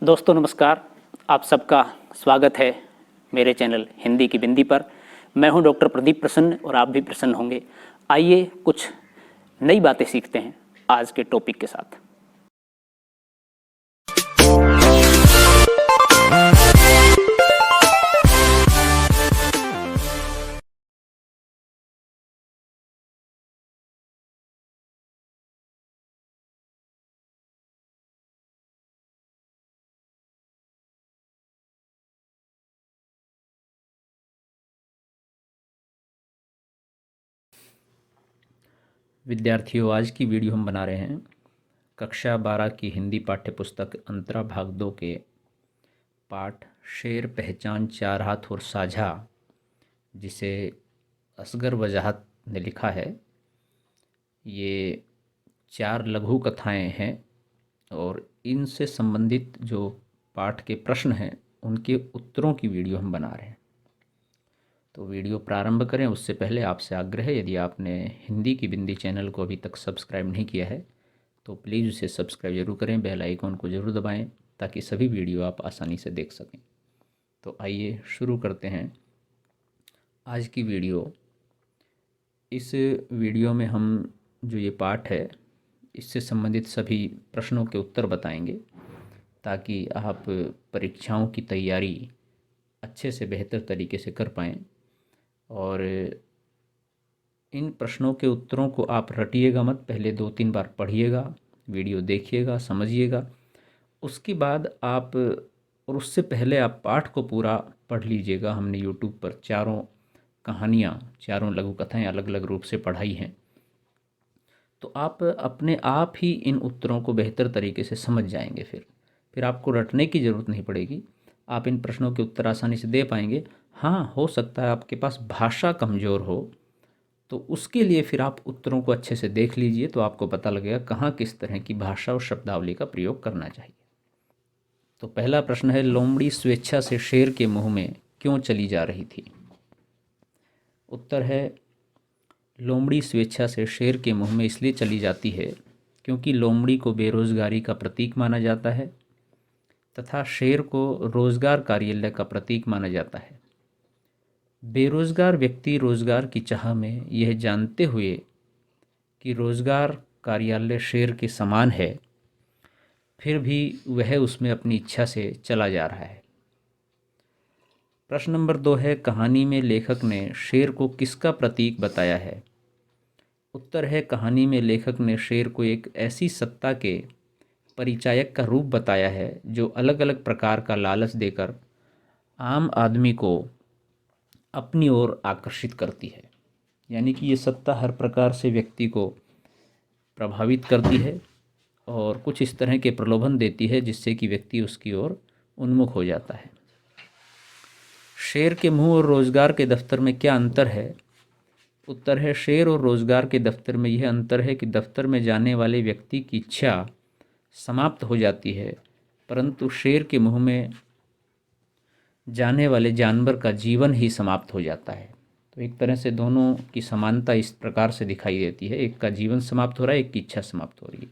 दोस्तों नमस्कार। आप सबका स्वागत है मेरे चैनल हिंदी की बिंदी पर। मैं हूं डॉक्टर प्रदीप प्रसन्न और आप भी प्रसन्न होंगे। आइए कुछ नई बातें सीखते हैं आज के टॉपिक के साथ। विद्यार्थियों, आज की वीडियो हम बना रहे हैं कक्षा 12 की हिंदी पाठ्य पुस्तक अंतरा भाग 2 के पाठ शेर पहचान चार हाथ और साझा, जिसे असगर वजाहत ने लिखा है। ये 4 लघु कथाएं हैं और इनसे संबंधित जो पाठ के प्रश्न हैं उनके उत्तरों की वीडियो हम बना रहे हैं। तो वीडियो प्रारंभ करें उससे पहले आपसे आग्रह है, यदि आपने हिंदी की बिंदी चैनल को अभी तक सब्सक्राइब नहीं किया है तो प्लीज़ उसे सब्सक्राइब जरूर करें, बेल आइकॉन को ज़रूर दबाएं ताकि सभी वीडियो आप आसानी से देख सकें। तो आइए शुरू करते हैं आज की वीडियो। इस वीडियो में हम जो ये पाठ है इससे संबंधित सभी प्रश्नों के उत्तर बताएंगे ताकि आप परीक्षाओं की तैयारी अच्छे से बेहतर तरीके से कर पाएँ। और इन प्रश्नों के उत्तरों को आप रटिएगा मत, पहले 2-3 बार पढ़िएगा, वीडियो देखिएगा, समझिएगा। उसके बाद आप और उससे पहले आप पाठ को पूरा पढ़ लीजिएगा। हमने यूट्यूब पर चारों कहानियाँ, चारों लघु कथाएँ अलग अलग रूप से पढ़ाई हैं, तो आप अपने आप ही इन उत्तरों को बेहतर तरीके से समझ जाएंगे। फिर आपको रटने की ज़रूरत नहीं पड़ेगी, आप इन प्रश्नों के उत्तर आसानी से दे पाएंगे। हाँ, हो सकता है आपके पास भाषा कमज़ोर हो, तो उसके लिए फिर आप उत्तरों को अच्छे से देख लीजिए, तो आपको पता लगेगा कहाँ किस तरह की भाषा और शब्दावली का प्रयोग करना चाहिए। तो पहला प्रश्न है, लोमड़ी स्वेच्छा से शेर के मुंह में क्यों चली जा रही थी? उत्तर है, लोमड़ी स्वेच्छा से शेर के मुंह में इसलिए चली जाती है क्योंकि लोमड़ी को बेरोजगारी का प्रतीक माना जाता है तथा शेर को रोजगार कार्यालय का प्रतीक माना जाता है। बेरोजगार व्यक्ति रोजगार की चाह में यह जानते हुए कि रोजगार कार्यालय शेर के समान है, फिर भी वह उसमें अपनी इच्छा से चला जा रहा है। प्रश्न नंबर 2 है, कहानी में लेखक ने शेर को किसका प्रतीक बताया है? उत्तर है, कहानी में लेखक ने शेर को एक ऐसी सत्ता के परिचायक का रूप बताया है जो अलग अलग प्रकार का लालच देकर आम आदमी को अपनी ओर आकर्षित करती है। यानी कि ये सत्ता हर प्रकार से व्यक्ति को प्रभावित करती है और कुछ इस तरह के प्रलोभन देती है जिससे कि व्यक्ति उसकी ओर उन्मुख हो जाता है। शेर के मुंह और रोजगार के दफ्तर में क्या अंतर है? उत्तर है, शेर और रोजगार के दफ्तर में यह अंतर है कि दफ्तर में जाने वाले व्यक्ति की इच्छा समाप्त हो जाती है, परंतु शेर के मुंह में जाने वाले जानवर का जीवन ही समाप्त हो जाता है। तो एक तरह से दोनों की समानता इस प्रकार से दिखाई देती है, एक का जीवन समाप्त हो रहा है, एक की इच्छा समाप्त हो रही है,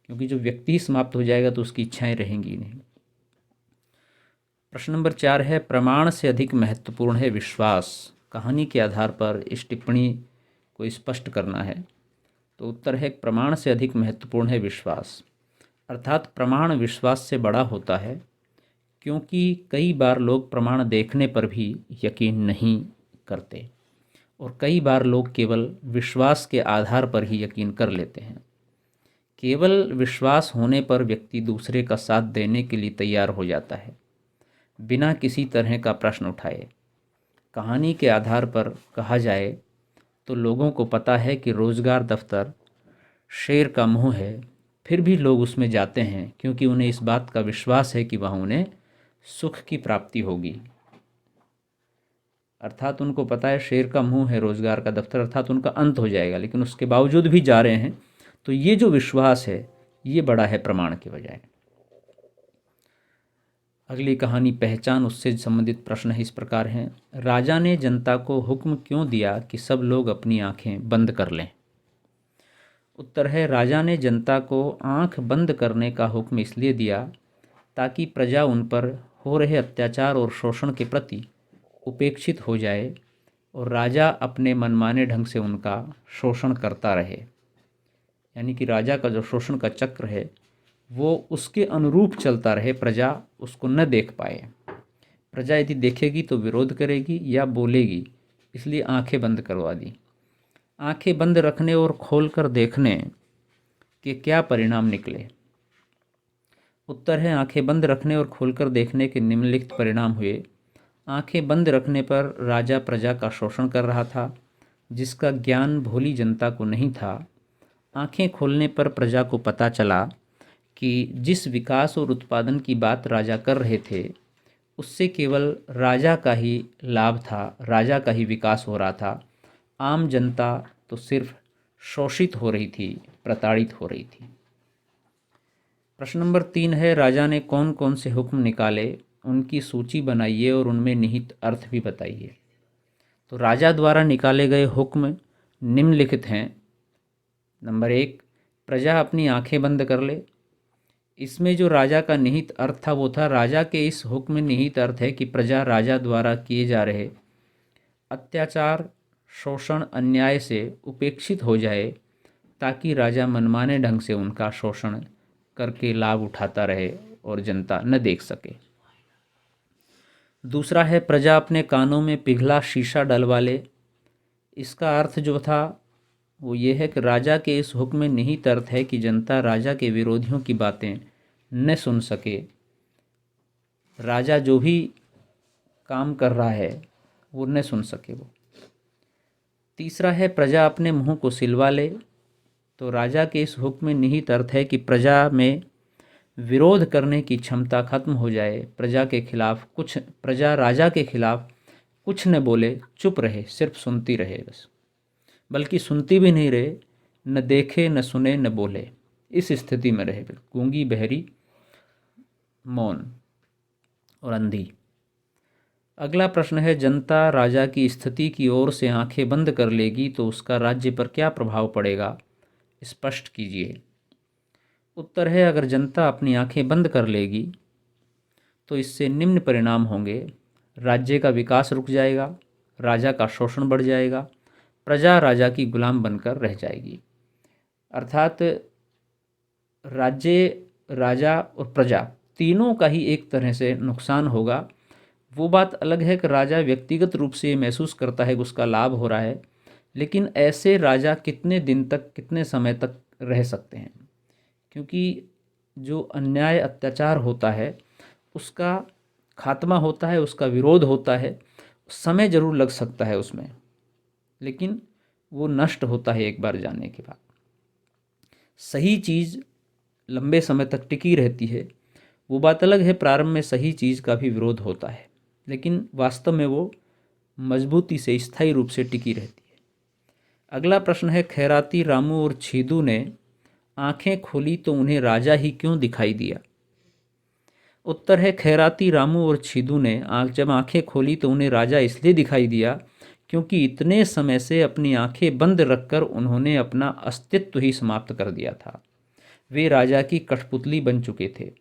क्योंकि जो व्यक्ति ही समाप्त हो जाएगा तो उसकी इच्छाएं रहेंगी नहीं। प्रश्न नंबर 4 है, प्रमाण से अधिक महत्वपूर्ण है विश्वास। कहानी के आधार पर इस टिप्पणी को स्पष्ट करना है। तो उत्तर है, प्रमाण से अधिक महत्वपूर्ण है विश्वास, अर्थात प्रमाण विश्वास से बड़ा होता है, क्योंकि कई बार लोग प्रमाण देखने पर भी यकीन नहीं करते और कई बार लोग केवल विश्वास के आधार पर ही यकीन कर लेते हैं। केवल विश्वास होने पर व्यक्ति दूसरे का साथ देने के लिए तैयार हो जाता है, बिना किसी तरह का प्रश्न उठाए। कहानी के आधार पर कहा जाए तो लोगों को पता है कि रोजगार दफ्तर शेर का मुंह है, फिर भी लोग उसमें जाते हैं क्योंकि उन्हें इस बात का विश्वास है कि वहाँ उन्हें सुख की प्राप्ति होगी। अर्थात उनको पता है शेर का मुंह है रोजगार का दफ्तर, अर्थात उनका अंत हो जाएगा, लेकिन उसके बावजूद भी जा रहे हैं। तो ये जो विश्वास है ये बड़ा है प्रमाण के बजाय। अगली कहानी पहचान, उससे संबंधित प्रश्न है इस प्रकार हैं, राजा ने जनता को हुक्म क्यों दिया कि सब लोग अपनी आंखें बंद कर लें? उत्तर है, राजा ने जनता को आंख बंद करने का हुक्म इसलिए दिया ताकि प्रजा उन पर हो रहे अत्याचार और शोषण के प्रति उपेक्षित हो जाए और राजा अपने मनमाने ढंग से उनका शोषण करता रहे। यानी कि राजा का जो शोषण का चक्र है वो उसके अनुरूप चलता रहे, प्रजा उसको न देख पाए। प्रजा यदि देखेगी तो विरोध करेगी या बोलेगी, इसलिए आंखें बंद करवा दी। आंखें बंद रखने और खोलकर देखने के क्या परिणाम निकले? उत्तर है, आंखें बंद रखने और खोलकर देखने के निम्नलिखित परिणाम हुए। आंखें बंद रखने पर राजा प्रजा का शोषण कर रहा था, जिसका ज्ञान भोली जनता को नहीं था। आंखें खोलने पर प्रजा को पता चला कि जिस विकास और उत्पादन की बात राजा कर रहे थे उससे केवल राजा का ही लाभ था, राजा का ही विकास हो रहा था। आम जनता तो सिर्फ शोषित हो रही थी, प्रताड़ित हो रही थी। प्रश्न नंबर 3 है, राजा ने कौन कौन से हुक्म निकाले, उनकी सूची बनाइए और उनमें निहित अर्थ भी बताइए। तो राजा द्वारा निकाले गए हुक्म निम्नलिखित हैं। नंबर 1, प्रजा अपनी आंखें बंद कर ले। इसमें जो राजा का निहित अर्थ था वो था, राजा के इस हुक्म में निहित अर्थ है कि प्रजा राजा द्वारा किए जा रहे अत्याचार, शोषण, अन्याय से उपेक्षित हो जाए, ताकि राजा मनमाने ढंग से उनका शोषण करके लाभ उठाता रहे और जनता न देख सके। दूसरा है, प्रजा अपने कानों में पिघला शीशा डलवा ले। इसका अर्थ जो था वो ये है कि राजा के इस हुक्म में निहित अर्थ है कि जनता राजा के विरोधियों की बातें न सुन सके। राजा जो भी काम कर रहा है वो न सुन सके वो। तीसरा है, प्रजा अपने मुंह को सिलवा ले। तो राजा के इस हुक्म में निहित अर्थ है कि प्रजा में विरोध करने की क्षमता खत्म हो जाए, प्रजा राजा के खिलाफ कुछ न बोले, चुप रहे, सिर्फ सुनती रहे बस, बल्कि सुनती भी नहीं रहे, न देखे, न सुने, न बोले, इस स्थिति में रहे, गूंगी, बहरी, मौन और अंधी। अगला प्रश्न है, जनता राजा की स्थिति की ओर से आंखें बंद कर लेगी तो उसका राज्य पर क्या प्रभाव पड़ेगा, स्पष्ट कीजिए। उत्तर है, अगर जनता अपनी आंखें बंद कर लेगी तो इससे निम्न परिणाम होंगे। राज्य का विकास रुक जाएगा, राजा का शोषण बढ़ जाएगा, प्रजा राजा की गुलाम बनकर रह जाएगी। अर्थात राज्य, राजा और प्रजा तीनों का ही एक तरह से नुकसान होगा। वो बात अलग है कि राजा व्यक्तिगत रूप से महसूस करता है कि उसका लाभ हो रहा है, लेकिन ऐसे राजा कितने दिन तक, कितने समय तक रह सकते हैं? क्योंकि जो अन्याय अत्याचार होता है उसका खात्मा होता है, उसका विरोध होता है, समय जरूर लग सकता है उसमें, लेकिन वो नष्ट होता है एक बार जाने के बाद। सही चीज़ लंबे समय तक टिकी रहती है, वो बात अलग है, प्रारंभ में सही चीज़ का भी विरोध होता है, लेकिन वास्तव में वो मजबूती से, स्थायी रूप से टिकी रहती है। अगला प्रश्न है, खैराती, रामू और छीदू ने आंखें खोली तो उन्हें राजा ही क्यों दिखाई दिया? उत्तर है, खैराती, रामू और छीदू ने जब आंखें खोली तो उन्हें राजा इसलिए दिखाई दिया क्योंकि इतने समय से अपनी आंखें बंद रखकर उन्होंने अपना अस्तित्व ही समाप्त कर दिया था। वे राजा की कठपुतली बन चुके थे।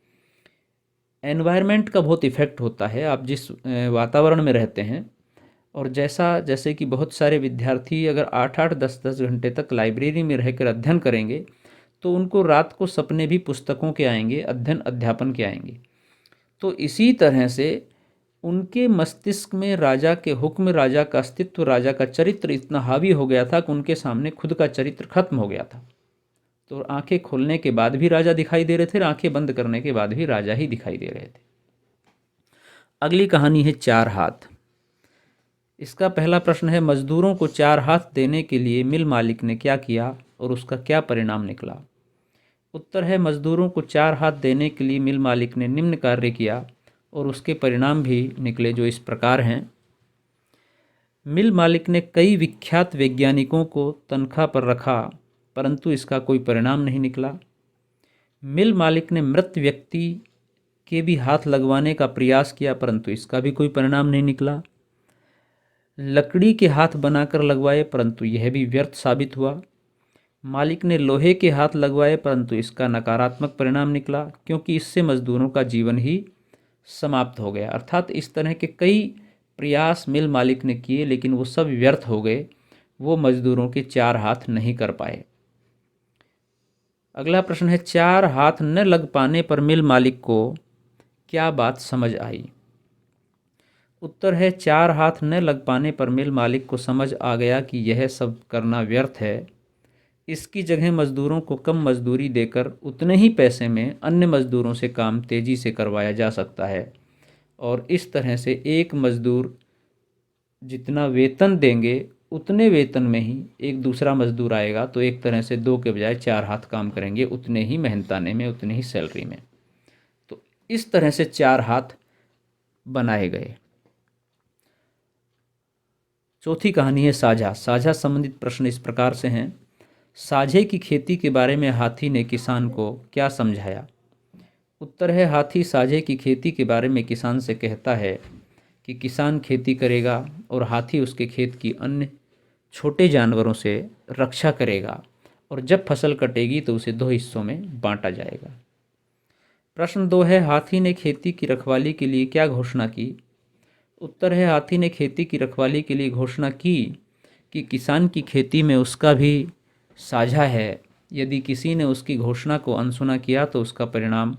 एनवायरनमेंट का बहुत इफ़ेक्ट होता है, आप जिस वातावरण में रहते हैं, और जैसे कि बहुत सारे विद्यार्थी अगर 8-8, 10-10 घंटे तक लाइब्रेरी में रहकर अध्ययन करेंगे तो उनको रात को सपने भी पुस्तकों के आएंगे, अध्ययन अध्यापन के आएंगे। तो इसी तरह से उनके मस्तिष्क में राजा के हुक्म, राजा का अस्तित्व, राजा का चरित्र इतना हावी हो गया था कि उनके सामने खुद का चरित्र खत्म हो गया था। तो आंखें खोलने के बाद भी राजा दिखाई दे रहे थे, आंखें बंद करने के बाद भी राजा ही दिखाई दे रहे थे। अगली कहानी है 4 हाथ। इसका पहला प्रश्न है, मजदूरों को 4 हाथ देने के लिए मिल मालिक ने क्या किया और उसका क्या परिणाम निकला? उत्तर है, मजदूरों को 4 हाथ देने के लिए मिल मालिक ने निम्न कार्य किया और उसके परिणाम भी निकले, जो इस प्रकार हैं। मिल मालिक ने कई विख्यात वैज्ञानिकों को तनख्वाह पर रखा, परंतु इसका कोई परिणाम नहीं निकला। मिल मालिक ने मृत व्यक्ति के भी हाथ लगवाने का प्रयास किया, परंतु इसका भी कोई परिणाम नहीं निकला। लकड़ी के हाथ बनाकर लगवाए, परंतु यह भी व्यर्थ साबित हुआ। मालिक ने लोहे के हाथ लगवाए परंतु इसका नकारात्मक परिणाम निकला, क्योंकि इससे मजदूरों का जीवन ही समाप्त हो गया। अर्थात इस तरह के कई प्रयास मिल मालिक ने किए, लेकिन वो सब व्यर्थ हो गए, वो मजदूरों के 4 हाथ नहीं कर पाए। अगला प्रश्न है, 4 हाथ न लग पाने पर मिल मालिक को क्या बात समझ आई? उत्तर है, 4 हाथ न लग पाने पर मिल मालिक को समझ आ गया कि यह सब करना व्यर्थ है। इसकी जगह मजदूरों को कम मजदूरी देकर उतने ही पैसे में अन्य मजदूरों से काम तेजी से करवाया जा सकता है, और इस तरह से एक मजदूर जितना वेतन देंगे उतने वेतन में ही एक दूसरा मजदूर आएगा, तो एक तरह से 2 के बजाय 4 हाथ काम करेंगे, उतने ही मेहनताने में, उतनी ही सैलरी में। तो इस तरह से 4 हाथ बनाए गए। चौथी कहानी है साझा। साझा संबंधित प्रश्न इस प्रकार से हैं, साझे की खेती के बारे में हाथी ने किसान को क्या समझाया? उत्तर है, हाथी साझे की खेती के बारे में किसान से कहता है कि किसान खेती करेगा और हाथी उसके खेत की अन्य छोटे जानवरों से रक्षा करेगा, और जब फसल कटेगी तो उसे 2 हिस्सों में बांटा जाएगा। प्रश्न 2 है, हाथी ने खेती की रखवाली के लिए क्या घोषणा की? उत्तर है, हाथी ने खेती की रखवाली के लिए घोषणा की कि किसान की खेती में उसका भी साझा है। यदि किसी ने उसकी घोषणा को अनसुना किया तो उसका परिणाम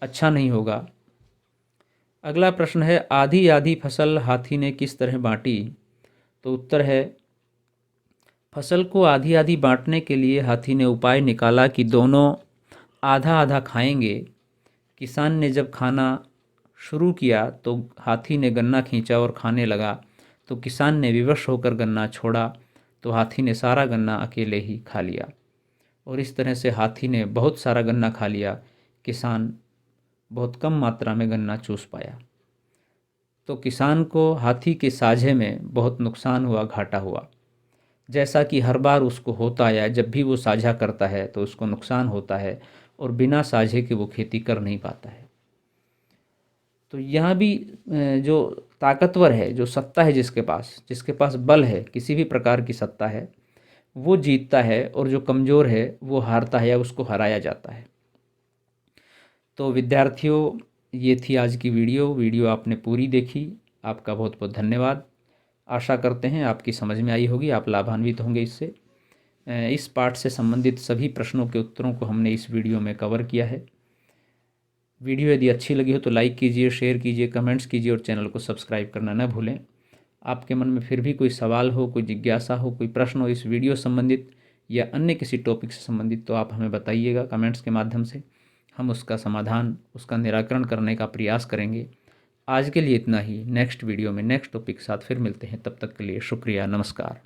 अच्छा नहीं होगा। अगला प्रश्न है, आधी आधी फसल हाथी ने किस तरह बांटी? तो उत्तर है, फसल को आधी आधी बांटने के लिए हाथी ने उपाय निकाला कि दोनों आधा आधा खाएंगे। किसान ने जब खाना शुरू किया तो हाथी ने गन्ना खींचा और खाने लगा, तो किसान ने विवश होकर गन्ना छोड़ा, तो हाथी ने सारा गन्ना अकेले ही खा लिया, और इस तरह से हाथी ने बहुत सारा गन्ना खा लिया, किसान बहुत कम मात्रा में गन्ना चूस पाया। तो किसान को हाथी के साझे में बहुत नुकसान हुआ, घाटा हुआ, जैसा कि हर बार उसको होता आया। जब भी वो साझा करता है तो उसको नुकसान होता है, और बिना साझे के वो खेती कर नहीं पाता है। तो यहाँ भी जो ताकतवर है, जो सत्ता है, जिसके पास बल है, किसी भी प्रकार की सत्ता है, वो जीतता है, और जो कमज़ोर है वो हारता है या उसको हराया जाता है। तो विद्यार्थियों, ये थी आज की वीडियो आपने पूरी देखी, आपका बहुत बहुत धन्यवाद। आशा करते हैं आपकी समझ में आई होगी, आप लाभान्वित होंगे इससे। इस पाठ से संबंधित सभी प्रश्नों के उत्तरों को हमने इस वीडियो में कवर किया है। वीडियो यदि अच्छी लगी हो तो लाइक कीजिए, शेयर कीजिए, कमेंट्स कीजिए, और चैनल को सब्सक्राइब करना न भूलें। आपके मन में फिर भी कोई सवाल हो, कोई जिज्ञासा हो, कोई प्रश्न हो इस वीडियो संबंधित या अन्य किसी टॉपिक से संबंधित, तो आप हमें बताइएगा कमेंट्स के माध्यम से। हम उसका समाधान, उसका निराकरण करने का प्रयास करेंगे। आज के लिए इतना ही। नेक्स्ट वीडियो में नेक्स्ट टॉपिक के साथ फिर मिलते हैं। तब तक के लिए शुक्रिया, नमस्कार।